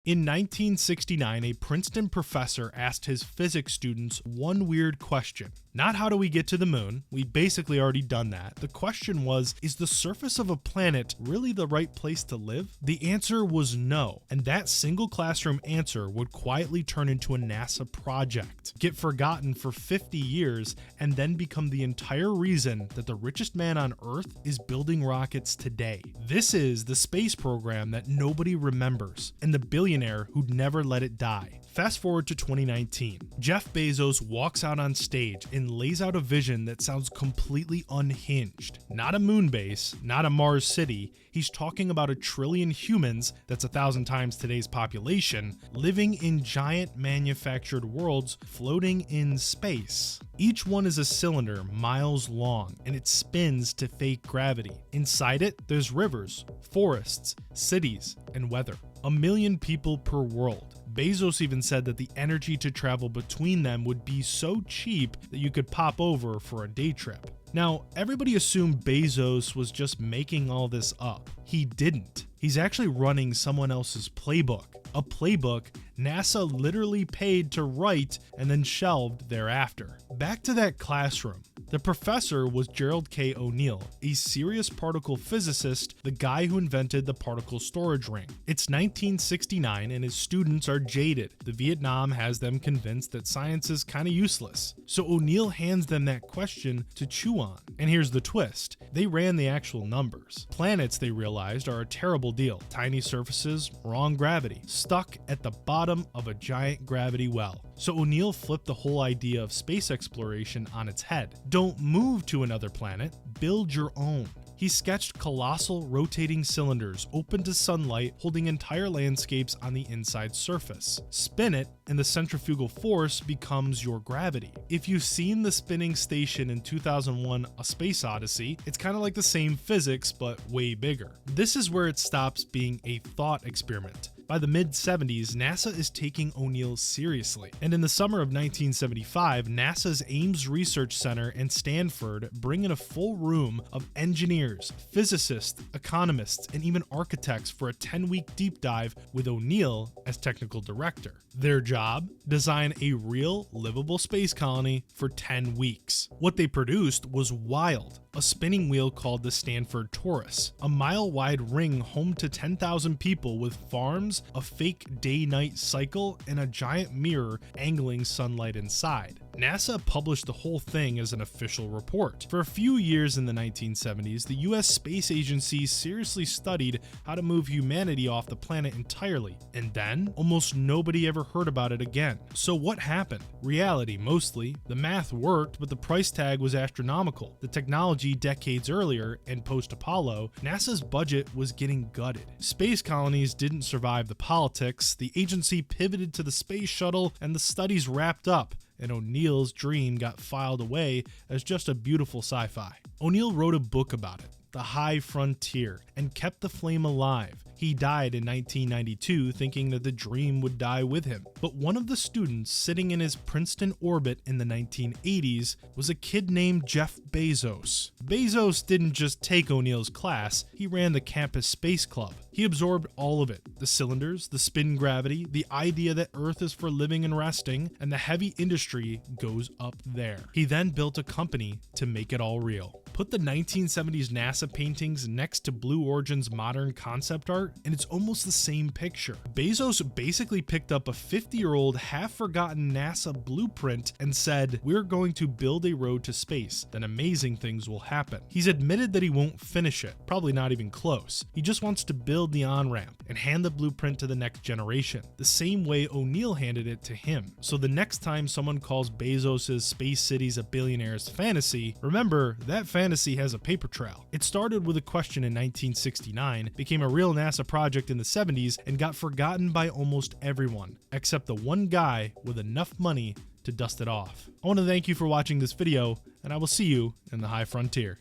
In 1969, a Princeton professor asked his physics students one weird question. Not how do we get to the moon? We'd basically already done that. The question was, is the surface of a planet really the right place to live? The answer was no, and that single classroom answer would quietly turn into a NASA project, get forgotten for 50 years, and then become the entire reason that the richest man on Earth is building rockets today. This is the space program that nobody remembers, and the billionaire who'd never let it die. Fast forward to 2019. Jeff Bezos walks out on stage and lays out a vision that sounds completely unhinged. Not a moon base, not a Mars city. He's talking about 1 trillion humans, that's 1,000 times today's population, living in giant manufactured worlds floating in space. Each one is a cylinder miles long, and it spins to fake gravity. Inside it, there's rivers, forests, cities, and weather. 1 million people per world. Bezos even said that the energy to travel between them would be so cheap that you could pop over for a day trip. Now, everybody assumed Bezos was just making all this up. He didn't. He's actually running someone else's playbook. A playbook NASA literally paid to write and then shelved thereafter. Back to that classroom. The professor was Gerald K. O'Neill, a serious particle physicist, the guy who invented the particle storage ring. It's 1969 and his students are jaded. The Vietnam has them convinced that science is kind of useless. So O'Neill hands them that question to chew on. And here's the twist. They ran the actual numbers. Planets, they realized, are a terrible deal. Tiny surfaces, wrong gravity, stuck at the bottom of a giant gravity well. So O'Neill flipped the whole idea of space exploration on its head. Don't move to another planet, build your own. He sketched colossal rotating cylinders open to sunlight holding entire landscapes on the inside surface. Spin it and the centrifugal force becomes your gravity. If you've seen the spinning station in 2001 A Space Odyssey, it's kind of like the same physics but way bigger. This is where it stops being a thought experiment. By the mid-70s, NASA is taking O'Neill seriously, and in the summer of 1975, NASA's Ames Research Center and Stanford bring in a full room of engineers, physicists, economists, and even architects for a 10-week deep dive with O'Neill as technical director. Their job? Design a real, livable space colony for 10 weeks. What they produced was wild. A spinning wheel called the Stanford Torus, a mile-wide ring home to 10,000 people with farms, a fake day-night cycle, and a giant mirror angling sunlight inside. NASA published the whole thing as an official report. For a few years in the 1970s, the US Space Agency seriously studied how to move humanity off the planet entirely, and then almost nobody ever heard about it again. So what happened? Reality mostly. The math worked, but the price tag was astronomical. The technology decades earlier, and post-Apollo, NASA's budget was getting gutted. Space colonies didn't survive the politics, the agency pivoted to the space shuttle, and the studies wrapped up, and O'Neill's dream got filed away as just a beautiful sci-fi. O'Neill wrote a book about it, The High Frontier, and kept the flame alive. He died in 1992 thinking that the dream would die with him. But one of the students sitting in his Princeton orbit in the 1980s was a kid named Jeff Bezos. Bezos didn't just take O'Neill's class, he ran the campus space club. He absorbed all of it, the cylinders, the spin gravity, the idea that Earth is for living and resting, and the heavy industry goes up there. He then built a company to make it all real. Put the 1970s NASA paintings next to Blue Origin's modern concept art, and it's almost the same picture. Bezos basically picked up a 50-year-old half-forgotten NASA blueprint and said, "We're going to build a road to space, then amazing things will happen." He's admitted that he won't finish it, probably not even close. He just wants to build the on-ramp and hand the blueprint to the next generation, the same way O'Neill handed it to him. So the next time someone calls Bezos' space cities a billionaire's fantasy, remember, that fantasy has a paper trail. It started with a question in 1969, became a real NASA project in the 70s, and got forgotten by almost everyone, except the one guy with enough money to dust it off. I want to thank you for watching this video, and I will see you in the high frontier.